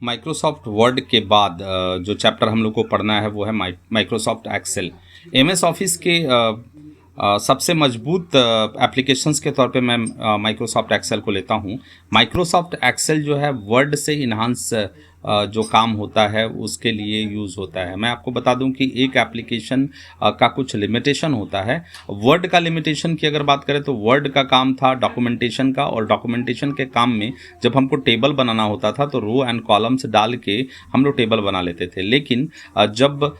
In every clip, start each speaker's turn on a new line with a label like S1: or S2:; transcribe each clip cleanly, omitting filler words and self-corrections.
S1: Microsoft word के बाद जो चैप्टर हम लोग को पढ़ना है वो है माइक्रोसॉफ्ट एक्सेल। एमएस ऑफिस के सबसे मजबूत एप्लीकेशंस के तौर पे मैं माइक्रोसॉफ्ट एक्सेल को लेता हूँ। माइक्रोसॉफ्ट एक्सेल जो है वर्ड से इन्हांस जो काम होता है उसके लिए यूज़ होता है। मैं आपको बता दूं कि एक एप्लीकेशन का कुछ लिमिटेशन होता है। वर्ड का लिमिटेशन की अगर बात करें तो वर्ड का काम था डॉक्यूमेंटेशन का, और डॉक्यूमेंटेशन के काम में जब हमको टेबल बनाना होता था तो रो एंड कॉलम्स डाल के हम लोग टेबल बना लेते थे। लेकिन जब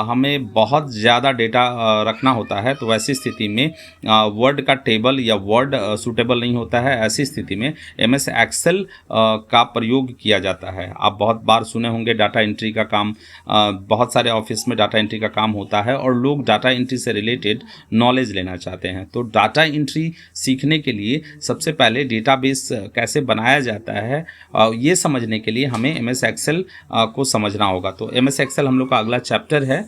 S1: हमें बहुत ज़्यादा डेटा रखना होता है तो वैसी स्थिति में वर्ड का टेबल या वर्ड सूटेबल नहीं होता है। ऐसी स्थिति में एमएस एक्सेल का प्रयोग किया जाता है। आप बहुत बार सुने होंगे डाटा एंट्री का काम, बहुत सारे ऑफिस में डाटा एंट्री का काम होता है और लोग डाटा एंट्री से रिलेटेड नॉलेज लेना चाहते हैं। तो डाटा एंट्री सीखने के लिए सबसे पहले डेटाबेस कैसे बनाया जाता है ये समझने के लिए हमें एमएस एक्सेल को समझना होगा। तो एमएस एक्सेल हम लोग का अगला चैप्टर है।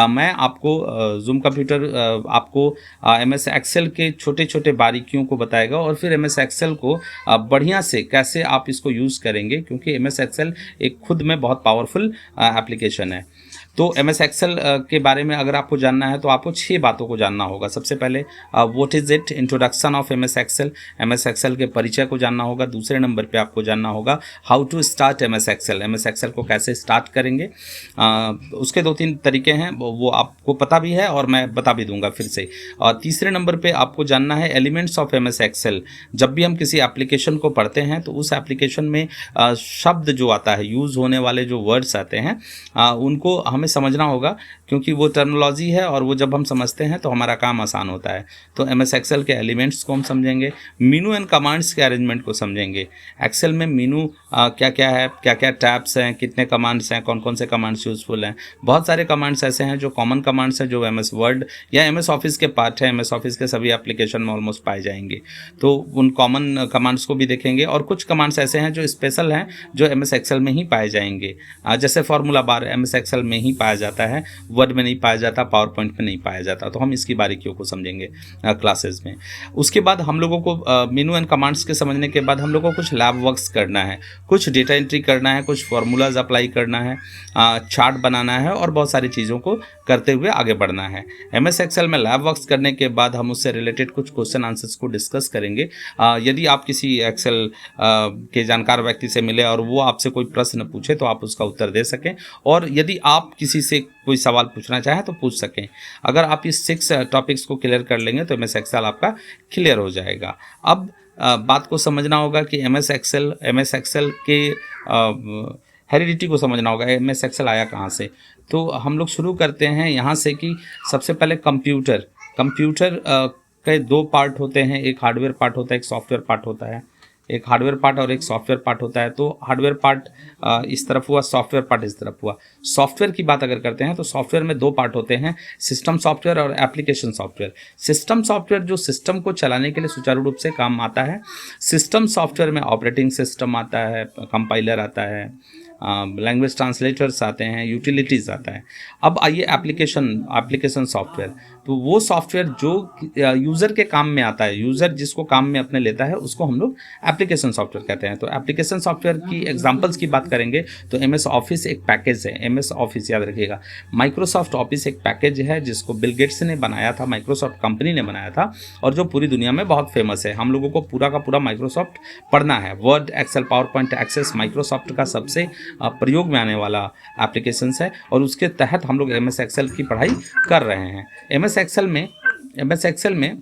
S1: मैं आपको जूम कंप्यूटर आपको एमएस एक्सेल के छोटे छोटे बारीकियों को बताएगा और फिर एमएस एक्सेल को बढ़िया से कैसे आप इसको यूज़ करेंगे, क्योंकि एमएस एक्सेल एक खुद में बहुत पावरफुल एप्लीकेशन है। तो एमएस एक्सेल के बारे में अगर आपको जानना है तो आपको 6 बातों को जानना होगा। सबसे पहले what is it, introduction of MS Excel, MS Excel के परिचय को जानना होगा। दूसरे नंबर पे आपको जानना होगा how to start MS Excel, MS Excel को कैसे स्टार्ट करेंगे। उसके 2-3 तरीके हैं, वो आपको पता भी है और मैं बता भी दूंगा फिर से। और तीसरे नंबर पे आपको जानना है एलिमेंट्स ऑफ एमएस एक्सेल। जब भी हम किसी एप्लीकेशन को पढ़ते हैं तो उस एप्लीकेशन में शब्द जो आता है, यूज़ होने वाले जो वर्ड्स आते हैं उनको हमें समझना होगा, क्योंकि वो टर्मिनोलॉजी है और वो जब हम समझते हैं तो हमारा काम आसान होता है। तो एमएस एक्सेल के एलिमेंट्स को हम समझेंगे, मेनू एंड कमांड्स के अरेंजमेंट को समझेंगे। एक्सेल में मेनू क्या क्या है, क्या क्या टैब्स हैं, कितने कमांड्स हैं, कौन कौन से कमांड्स यूज़फुल हैं। बहुत सारे कमांड्स ऐसे हैं जो कॉमन कमांड्स हैं जो एमएस वर्ड या एमएस ऑफिस के पार्ट है, एमएस ऑफिस के सभी एप्लीकेशन में ऑलमोस्ट पाए जाएंगे। तो उन कॉमन कमांड्स को भी देखेंगे और कुछ कमांड्स ऐसे हैं जो स्पेशल हैं जो एमएस एक्सेल में ही पाए जाएंगे। जैसे फार्मूला बार एमएस एक्सेल में ही पाया जाता है, वर्ड में नहीं पाया जाता, पावर पॉइंट में नहीं पाया जाता। तो हम इसकी बारीकियों को समझेंगे क्लासेस में। उसके बाद हम लोगों को मेनू एंड कमांड्स के समझने के बाद हम लोगों को कुछ लैब वर्क्स करना है, कुछ डेटा एंट्री करना है, कुछ फार्मूलाज अप्लाई करना है, चार्ट बनाना है और बहुत सारी चीज़ों को करते हुए आगे बढ़ना है। एमएस एक्सेल में लैब वर्क्स करने के बाद हम उससे रिलेटेड कुछ क्वेश्चन आंसर्स को डिस्कस करेंगे। यदि आप किसी एक्सेल के जानकार व्यक्ति से मिले और वो आपसे कोई प्रश्न पूछे तो आप उसका उत्तर दे सकें, और यदि आप किसी से कोई सवाल पूछना चाहें तो पूछ सकें। अगर आप इस 6 टॉपिक्स को क्लियर कर लेंगे तो एमएस एक्सेल आपका क्लियर हो जाएगा। अब बात को समझना होगा कि एमएस एक्सेल के हेरिडिटी को समझना होगा, एमएस एक्सेल आया कहाँ से। तो हम लोग शुरू करते हैं यहाँ से कि सबसे पहले कंप्यूटर के 2 पार्ट होते हैं, एक हार्डवेयर पार्ट होता है, एक सॉफ्टवेयर पार्ट होता है। एक हार्डवेयर पार्ट और एक सॉफ्टवेयर पार्ट होता है। तो हार्डवेयर पार्ट इस तरफ हुआ, सॉफ्टवेयर पार्ट इस तरफ हुआ। सॉफ्टवेयर की बात अगर करते हैं तो सॉफ्टवेयर में 2 पार्ट होते हैं, सिस्टम सॉफ्टवेयर और एप्लीकेशन सॉफ्टवेयर। सिस्टम सॉफ्टवेयर जो सिस्टम को चलाने के लिए सुचारू रूप से काम आता है। सिस्टम सॉफ्टवेयर में ऑपरेटिंग सिस्टम आता है, कंपाइलर आता है, लैंग्वेज ट्रांसलेटर्स आते हैं, यूटिलिटीज़ आता है। अब आइए एप्लीकेशन सॉफ्टवेयर। तो वो सॉफ्टवेयर जो यूज़र के काम में आता है, यूज़र जिसको काम में अपने लेता है, उसको हम लोग एप्लीकेशन सॉफ्टवेयर कहते हैं। तो एप्लीकेशन सॉफ्टवेयर की एग्जांपल्स की बात करेंगे तो एमएस ऑफिस एक पैकेज है। एमएस ऑफिस याद रखिएगा, माइक्रोसॉफ्ट ऑफिस एक पैकेज है जिसको बिल गेट्स ने बनाया था, माइक्रोसॉफ्ट कंपनी ने बनाया था और जो पूरी दुनिया में बहुत फेमस है। हम लोगों को पूरा का पूरा माइक्रोसॉफ्ट पढ़ना है। Word, Excel, PowerPoint, Access Microsoft का सबसे प्रयोग में आने वाला एप्लीकेशंस है और उसके तहत हम लोग एमएस एक्सेल की पढ़ाई कर रहे हैं। एमएस एक्सेल में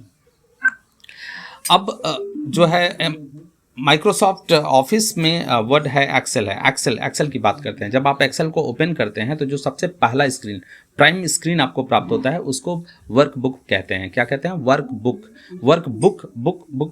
S1: अब जो है माइक्रोसॉफ्ट ऑफिस में वर्ड है, एक्सेल है। एक्सेल की बात करते हैं। जब आप एक्सेल को ओपन करते हैं तो जो सबसे पहला स्क्रीन, प्राइम स्क्रीन आपको प्राप्त होता है उसको वर्कबुक कहते हैं। क्या कहते हैं? वर्कबुक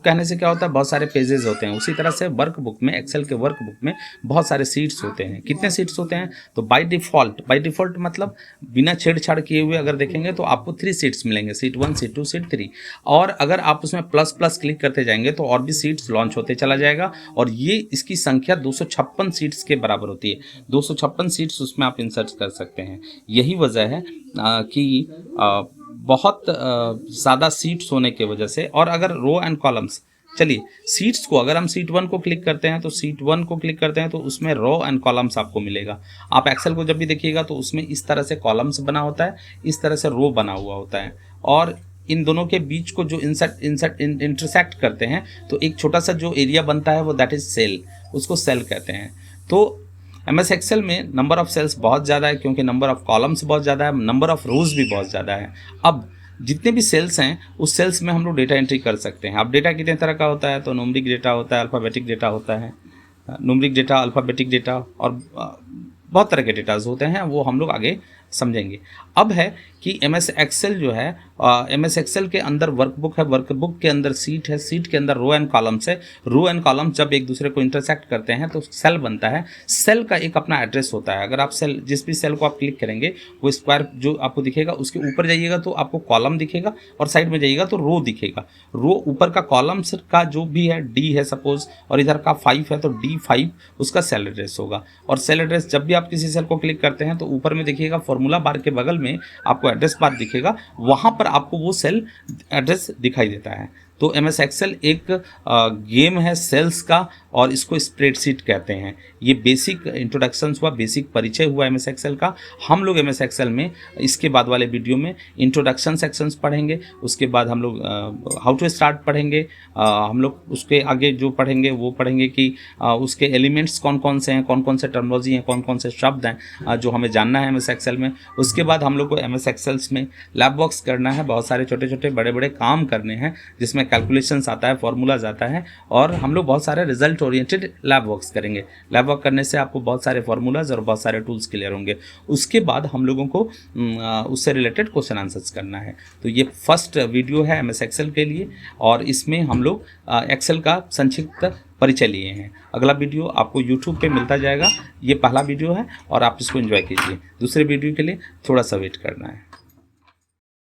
S1: कहने से क्या होता है? बहुत सारे पेजेस होते हैं। उसी तरह से वर्कबुक में, एक्सेल के वर्कबुक में बहुत सारे सीट्स होते हैं। कितने सीट्स होते हैं? तो बाय डिफ़ॉल्ट मतलब बिना छेड़छाड़ किए हुए अगर देखेंगे तो आपको 3 सीट्स मिलेंगे, सीट 1, सीट 2, सीट 3। और अगर आप उसमें प्लस क्लिक करते जाएंगे तो और भी सीट्स लॉन्च होते चला जाएगा और ये इसकी संख्या 256 सीट्स के बराबर होती है। 256 सीट्स उसमें आप इंसर्ट कर सकते हैं। यही वजह है कि बहुत ज़्यादा सीट्स होने की वजह से, और अगर रो एंड कॉलम्स चलिए सीट्स को, अगर हम सीट 1 को क्लिक करते हैं तो सीट 1 को क्लिक करते हैं तो उसमें रो एंड कॉलम्स आपको मिलेगा। आप एक्सेल को जब भी देखिएगा तो उसमें इस तरह से कॉलम्स बना होता है, इस तरह से रो बना हुआ होता है, और इन दोनों के बीच को जो इंटरसेक्ट करते हैं तो एक छोटा सा जो एरिया बनता है वो दैट इज सेल, उसको सेल कहते हैं। तो MS एक्सेल में नंबर ऑफ सेल्स बहुत ज़्यादा है क्योंकि नंबर ऑफ कॉलम्स बहुत ज़्यादा है, नंबर ऑफ रोज भी बहुत ज़्यादा है। अब जितने भी सेल्स हैं उस सेल्स में हम लोग डेटा एंट्री कर सकते हैं। अब डेटा कितने तरह का होता है, तो न्यूमरिक डेटा होता है, अल्फ़ाबेटिक डेटा होता है, न्यूमरिक डेटा, अल्फ़ाबेटिक डेटा, और बहुत तरह के डेटाज होते हैं, वो हम लोग आगे समझेंगे। अब है कि MS एक्सेल जो है, MS एक्सेल के अंदर वर्कबुक है, वर्कबुक के अंदर सीट है, सीट के अंदर रो एंड कॉलम्स है। रो एंड कॉलम जब एक दूसरे को इंटरसेक्ट करते हैं तो सेल बनता है। सेल का एक अपना एड्रेस होता है। अगर आप सेल, जिस भी सेल को आप क्लिक करेंगे वो स्क्वायर जो आपको दिखेगा, उसके ऊपर जाइएगा तो आपको कॉलम दिखेगा और साइड में जाइएगा तो रो दिखेगा। रो ऊपर का कॉलम्स का जो भी है D है सपोज, और इधर का 5 है तो D5 उसका सेल एड्रेस होगा। और सेल एड्रेस जब भी आप किसी सेल को क्लिक करते हैं तो ऊपर में देखिएगा फॉर्मूला बार के बगल में आपको एड्रेस बार दिखेगा, वहाँ पर आपको वो सेल एड्रेस दिखाई देता है। तो MS एक्सेल एक गेम है सेल्स का, और इसको स्प्रेडशीट कहते हैं। ये बेसिक इंट्रोडक्शन हुआ, बेसिक परिचय हुआ MS एक्सेल का। हम लोग MS एक्सेल में इसके बाद वाले वीडियो में इंट्रोडक्शन सेक्शंस पढ़ेंगे, उसके बाद हम लोग हाउ टू स्टार्ट पढ़ेंगे, हम लोग उसके आगे जो पढ़ेंगे वो पढ़ेंगे कि उसके एलिमेंट्स कौन कौन से हैं, कौन कौन से टर्मिनोलॉजी हैं, कौन कौन से शब्द हैं जो हमें जानना है MS एक्सेल में। उसके बाद हम लोग को MS एक्सेल्स में लैब वर्क्स करना है, बहुत सारे छोटे छोटे बड़े बड़े काम करने हैं जिसमें कैलकुलेशंस आता है, फॉर्मूलाज आता है, और हम लोग बहुत सारे रिजल्ट ओरिएंटेड लैब वर्क्स करेंगे। लैब वर्क करने से आपको बहुत सारे फॉर्मूलाज और बहुत सारे टूल्स क्लियर होंगे। उसके बाद हम लोगों को उससे रिलेटेड क्वेश्चन आंसर्स करना है। तो ये फर्स्ट वीडियो है MS एक्सेल के लिए, और इसमें हम लोग एक्सेल का संक्षिप्त परिचय लिए हैं। अगला वीडियो आपको YouTube पे मिलता जाएगा। ये पहला वीडियो है और आप इसको एंजॉय कीजिए। दूसरे वीडियो के लिए थोड़ा सा वेट करना है।